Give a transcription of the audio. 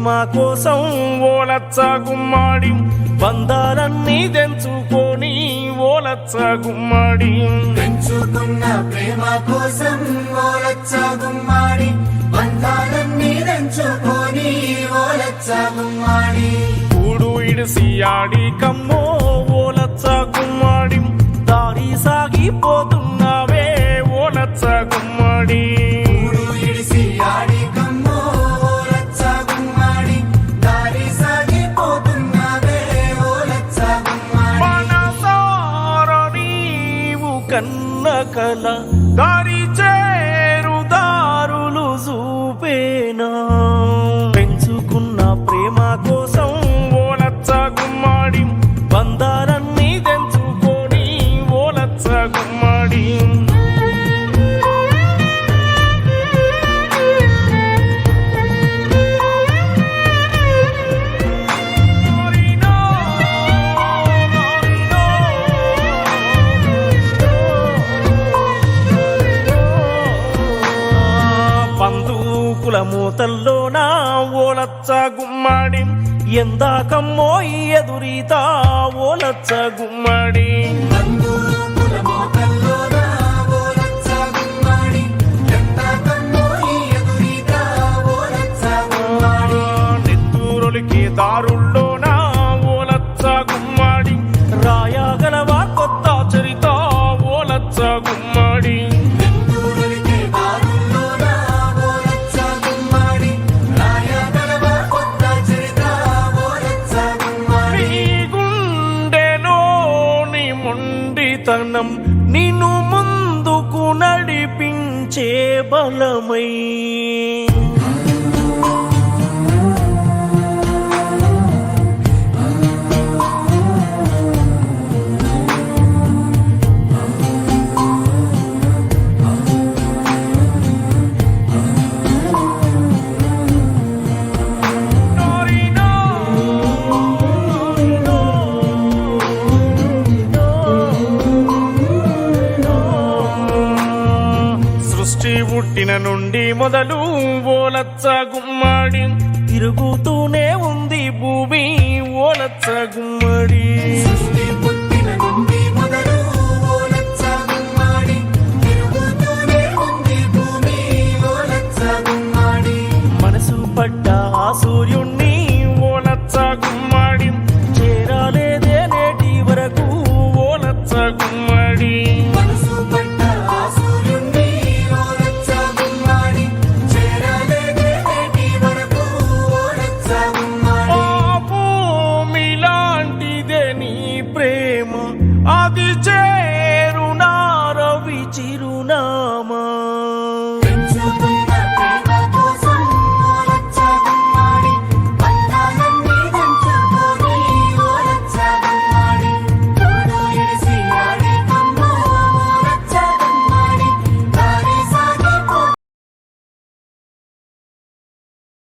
ప్రేమ కోసం ఓలచ్చ గుమ్మాడి బంధాలన్నీ తెంచుకొని ఓలచ్చ గుమ్మాడి పెంచుకున్న ప్రేమ కోసం ఓలచ్చ గుమ్మాడి బంధాలన్నీ తెంచుకొని ఓలచ్చ గుమ్మాడి కూడు ఇడిసి ఆడి కమ్మో ఓలచ్చ గుమ్మాడి దారి సాగిపోతున్నావే ఓలచ్చ గుమ్మాడి కూడు ఇడిసి ఆడి కమ్మో ఓలచ్చ గుమ్మాడి దారి సాగిపోతున్నావే ఓలచ్చ గుమ్మాడి మనసార నీవు కన్న కల దారి చేరు దారులు చూపేనా పెంచుకున్న ప్రేమ కోసం ఓలచ్చ గుమ్మాడి బంధాలన్నీ తెంచుకొని ఓలచ్చ గుమ్మాడి బంధుకుల మూతల్లోన ఓలచ్చ గుమ్మాడి ఎందాకమ్మో ఎదురీత ఓలచ్చ గుమ్మాడి బంధువుల మోకల్లోన ఓలచ్చ గుమ్మాడి ఎంతకమ్మో ఎదురీత ఓలచ్చ గుమ్మాడి నెత్తూరులకి దారుల్లోన ఓలచ్చ గుమ్మాడి రాయగలవా కొత్త చరిత ఓలచ్చ గుమ్మాడి నెత్తూరులకి దారుల్లోన ఓలచ్చ గుమ్మాడి రాయగలవ కొత్త చరిత ఓలచ్చ గుమ్మాడి నీ గుండెలోని మొండితనం నిన్ను ముందుకు నడిపించే బలమై సృష్టి పుట్టిన నుండి మొదలు ఓలచ్చ గుమ్మాడి తిరుగుతూనే ఉంది భూమి ఓలచ్చ గుమ్మడి సృష్టి పుట్టిన నుండి మొదలు ఓలచ్చ గుమ్మాడి తిరుగుతూనే ఉంది భూమి ఓలచ్చ గుమ్మాడి మనసు పడ్డ ఆ సూర్యుణ్ణి